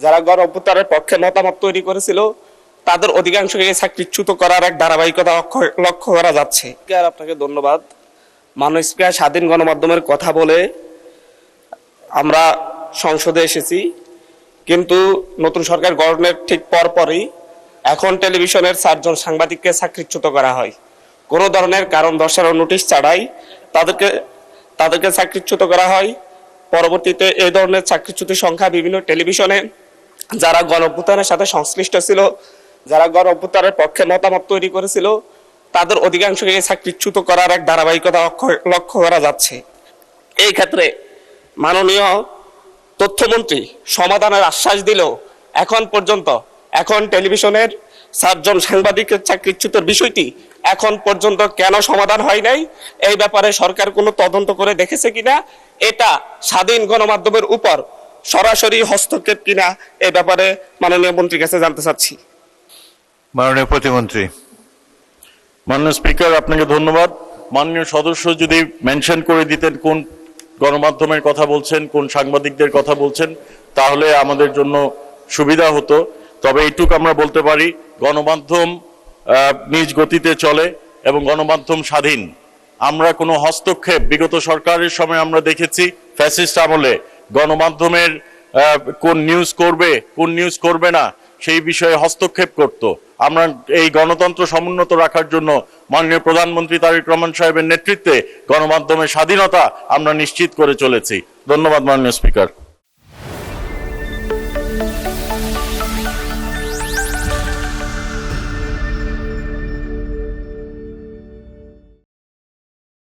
যারা গণ অভ্যুত্থানের পক্ষে মতামত তৈরি করেছিল তাদের অধিকাংশকে চাকরিচ্যুত করার এক ধারাবাহিকতা লক্ষ্য করা যাচ্ছে। আপনাকে ধন্যবাদ। মাননীয় স্পিকার, স্বাধীন গণমাধ্যমের কথা বলে আমরা সংসদে এসেছি, কিন্তু নতুন সরকার গঠনের ঠিক পরপরই এখন টেলিভিশনের 4 জন সাংবাদিককে চাকরিচ্যুত করা হয়। কোনো ধরনের কারণ দর্শানোর নোটিশ ছাড়াই তাদেরকে চাকরিচ্যুত করা হয়। পরবর্তীতে এই ধরনের চাকরিচ্যুতির সংখ্যা বিভিন্ন টেলিভিশনে যারা গণ অভ্যুত্থানের সাথে সংশ্লিষ্ট ছিল, যারা গণ অভ্যুত্থানের পক্ষে মতামত তৈরি করেছিল তাদের অধিকাংশকে চাকরিচ্যুত করার এক ধারাবাহিকতা লক্ষ্য করা যাচ্ছে। এই ক্ষেত্রে মাননীয় তথ্যমন্ত্রী সমাধানের আশ্বাস দিলেও এখন টেলিভিশনের 4 জন সাংবাদিকের চাকরিচ্যুতের বিষয়টি এখন পর্যন্ত কেন সমাধান হয় নাই, এই ব্যাপারে সরকার কোনো তদন্ত করে দেখেছে কিনা, এটা স্বাধীন গণমাধ্যমের উপর সরাসরি হস্তক্ষেপ কিনা, এই ব্যাপারে মাননীয় মন্ত্রীর কাছে জানতে চাচ্ছি। মাননীয় প্রতিমন্ত্রী। মাননীয় স্পিকার, আপনাকে ধন্যবাদ। মাননীয় সদস্য যদি মেনশন করে দিতেন কোন গণমাধ্যমের কথা বলছেন, কোন সাংবাদিকদের কথা বলছেন, তাহলে আমাদের জন্য সুবিধা হতো। তবে এইটুকু আমরা বলতে পারি, গণমাধ্যম নিজ গতিতে চলে এবং গণমাধ্যম স্বাধীন। আমরা কোনো হস্তক্ষেপ বিগত সরকারের সময় আমরা দেখেছি ফ্যাসিস্ট আমলে গণমাধ্যমের কোন নিউজ করবে কোন নিউজ করবে না সেই বিষয়ে হস্তক্ষেপ করত। আমরা এই গণতন্ত্র সমুন্নত রাখার জন্য মাননীয় প্রধানমন্ত্রী তারেক রহমান সাহেবের নেতৃত্বে গণমাধ্যমের স্বাধীনতা আমরা নিশ্চিত করে চলেছি। ধন্যবাদ মাননীয় স্পিকার।